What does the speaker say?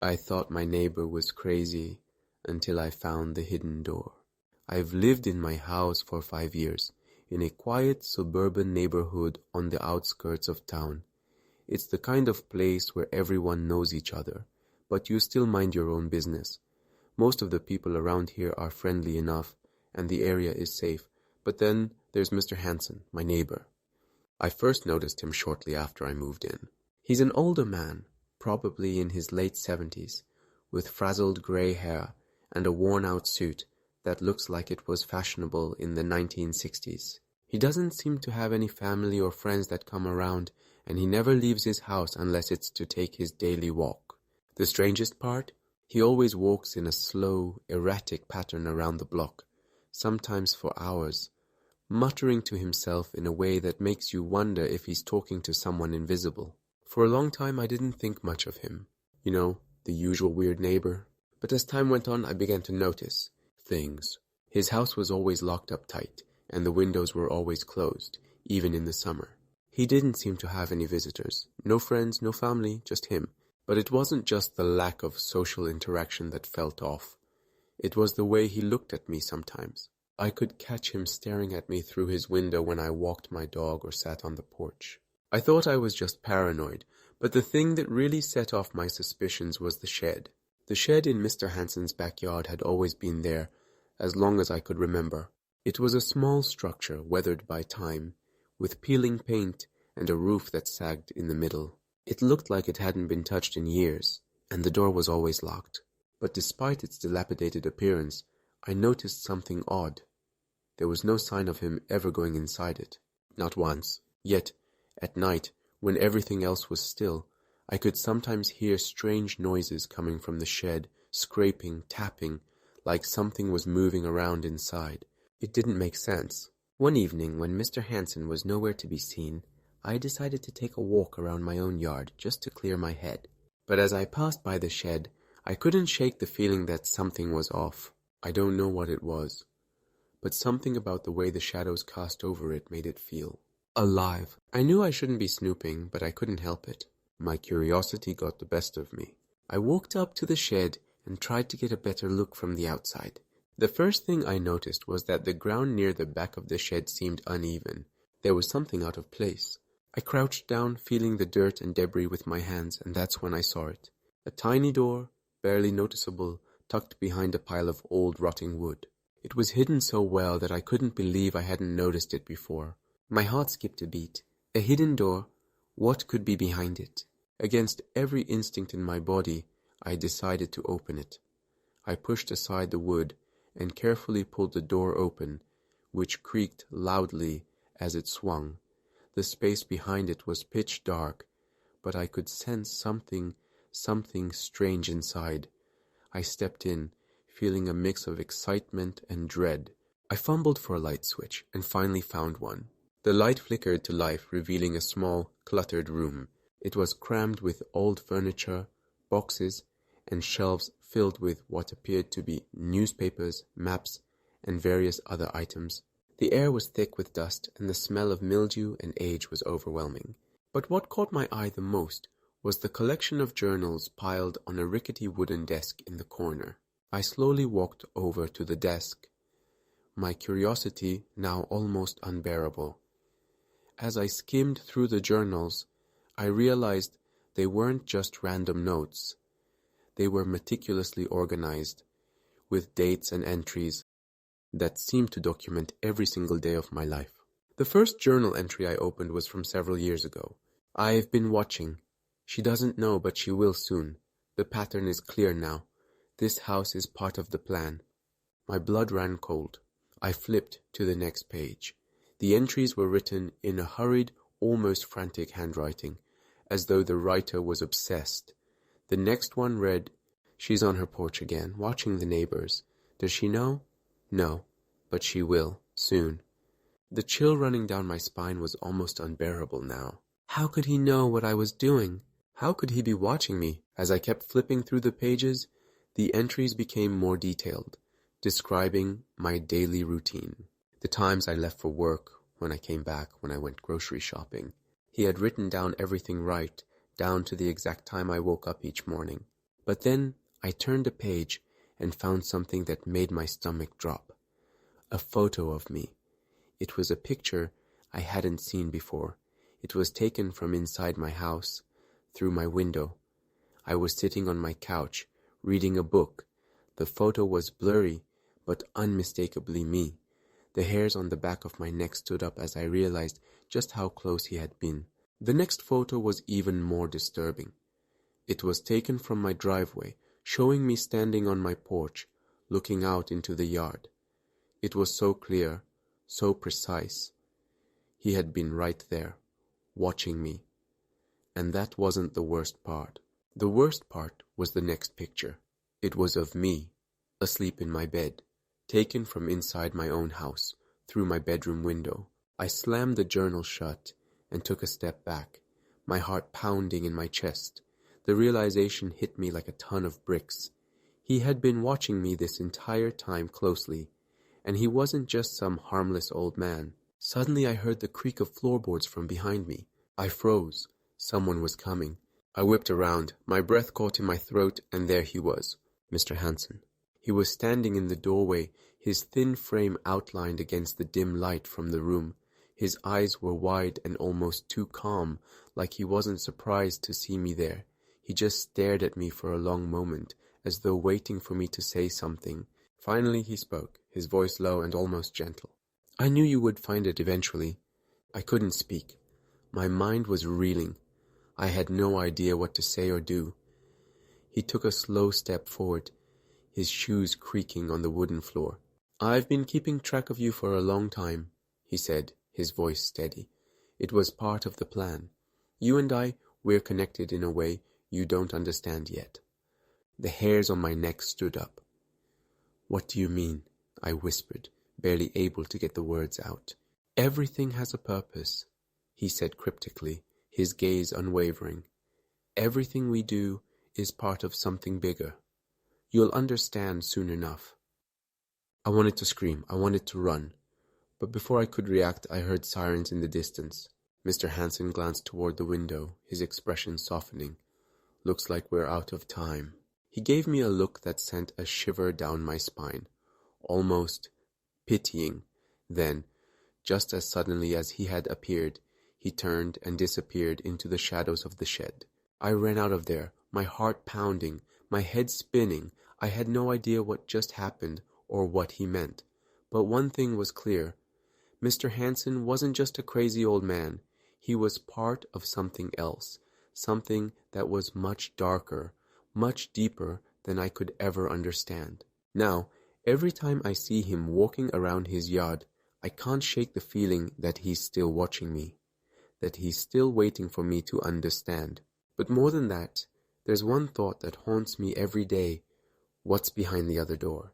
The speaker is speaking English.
I thought my neighbor was crazy until I found the hidden door. I've lived in my house for 5 years, in a quiet suburban neighborhood on the outskirts of town. It's the kind of place where everyone knows each other, but you still mind your own business. Most of the people around here are friendly enough, and the area is safe. But then there's Mr. Hanson, my neighbor. I first noticed him shortly after I moved in. He's an older man, probably in his late 70s, with frazzled gray hair and a worn-out suit that looks like it was fashionable in the 1960s. He doesn't seem to have any family or friends that come around, and he never leaves his house unless it's to take his daily walk. The strangest part? He always walks in a slow, erratic pattern around the block, sometimes for hours, muttering to himself in a way that makes you wonder if he's talking to someone invisible. For a long time I didn't think much of him. You know, the usual weird neighbor. But as time went on, I began to notice things. His house was always locked up tight, and the windows were always closed, even in the summer. He didn't seem to have any visitors. No friends, no family, just him. But it wasn't just the lack of social interaction that felt off. It was the way he looked at me sometimes. I could catch him staring at me through his window when I walked my dog or sat on the porch. I thought I was just paranoid, but the thing that really set off my suspicions was the shed. The shed in Mr. Hanson's backyard had always been there, as long as I could remember. It was a small structure weathered by time, with peeling paint and a roof that sagged in the middle. It looked like it hadn't been touched in years, and the door was always locked. But despite its dilapidated appearance, I noticed something odd. There was no sign of him ever going inside it. Not once. Yet, at night, when everything else was still, I could sometimes hear strange noises coming from the shed, scraping, tapping, like something was moving around inside. It didn't make sense. One evening, when Mr. Hanson was nowhere to be seen, I decided to take a walk around my own yard just to clear my head. But as I passed by the shed, I couldn't shake the feeling that something was off. I don't know what it was, but something about the way the shadows cast over it made it feel alive. I knew I shouldn't be snooping, but I couldn't help it. My curiosity got the best of me. I walked up to the shed and tried to get a better look from the outside. The first thing I noticed was that the ground near the back of the shed seemed uneven. There was something out of place. I crouched down, feeling the dirt and debris with my hands, and that's when I saw it. A tiny door, barely noticeable, tucked behind a pile of old rotting wood. It was hidden so well that I couldn't believe I hadn't noticed it before. My heart skipped a beat. A hidden door? What could be behind it? Against every instinct in my body, I decided to open it. I pushed aside the wood and carefully pulled the door open, which creaked loudly as it swung. The space behind it was pitch dark, but I could sense something strange inside. I stepped in, feeling a mix of excitement and dread. I fumbled for a light switch and finally found one. The light flickered to life, revealing a small, cluttered room. It was crammed with old furniture, boxes, and shelves filled with what appeared to be newspapers, maps, and various other items. The air was thick with dust, and the smell of mildew and age was overwhelming. But what caught my eye the most was the collection of journals piled on a rickety wooden desk in the corner. I slowly walked over to the desk, my curiosity now almost unbearable. As I skimmed through the journals, I realized they weren't just random notes. They were meticulously organized, with dates and entries that seemed to document every single day of my life. The first journal entry I opened was from several years ago. "I've been watching. She doesn't know, but she will soon. The pattern is clear now. This house is part of the plan." My blood ran cold. I flipped to the next page. The entries were written in a hurried, almost frantic handwriting, as though the writer was obsessed. The next one read, "She's on her porch again, watching the neighbors. Does she know? No, but she will, soon." The chill running down my spine was almost unbearable now. How could he know what I was doing? How could he be watching me? As I kept flipping through the pages, the entries became more detailed, describing my daily routine. The times I left for work, when I came back, when I went grocery shopping. He had written down everything right, down to the exact time I woke up each morning. But then I turned a page and found something that made my stomach drop. A photo of me. It was a picture I hadn't seen before. It was taken from inside my house, through my window. I was sitting on my couch, reading a book. The photo was blurry, but unmistakably me. The hairs on the back of my neck stood up as I realized just how close he had been. The next photo was even more disturbing. It was taken from my driveway, showing me standing on my porch, looking out into the yard. It was so clear, so precise. He had been right there, watching me. And that wasn't the worst part. The worst part was the next picture. It was of me, asleep in my bed, taken from inside my own house, through my bedroom window. I slammed the journal shut and took a step back, my heart pounding in my chest. The realization hit me like a ton of bricks. He had been watching me this entire time closely, and he wasn't just some harmless old man. Suddenly I heard the creak of floorboards from behind me. I froze. Someone was coming. I whipped around. My breath caught in my throat, and there he was, Mr. Hansen. He was standing in the doorway, his thin frame outlined against the dim light from the room. His eyes were wide and almost too calm, like he wasn't surprised to see me there. He just stared at me for a long moment, as though waiting for me to say something. Finally he spoke, his voice low and almost gentle. "I knew you would find it eventually." I couldn't speak. My mind was reeling. I had no idea what to say or do. He took a slow step forward, his shoes creaking on the wooden floor. "I've been keeping track of you for a long time," he said, his voice steady. "It was part of the plan. You and I, we're connected in a way you don't understand yet." The hairs on my neck stood up. "What do you mean?" I whispered, barely able to get the words out. "Everything has a purpose," he said cryptically, his gaze unwavering. "Everything we do is part of something bigger. You'll understand soon enough." I wanted to scream. I wanted to run. But before I could react, I heard sirens in the distance. Mr. Hansen glanced toward the window, his expression softening. "Looks like we're out of time." He gave me a look that sent a shiver down my spine, almost pitying. Then, just as suddenly as he had appeared, he turned and disappeared into the shadows of the shed. I ran out of there, my heart pounding, my head spinning. I had no idea what just happened or what he meant. But one thing was clear. Mr. Hansen wasn't just a crazy old man. He was part of something else, something that was much darker, much deeper than I could ever understand. Now, every time I see him walking around his yard, I can't shake the feeling that he's still watching me, that he's still waiting for me to understand. But more than that, there's one thought that haunts me every day. What's behind the other door?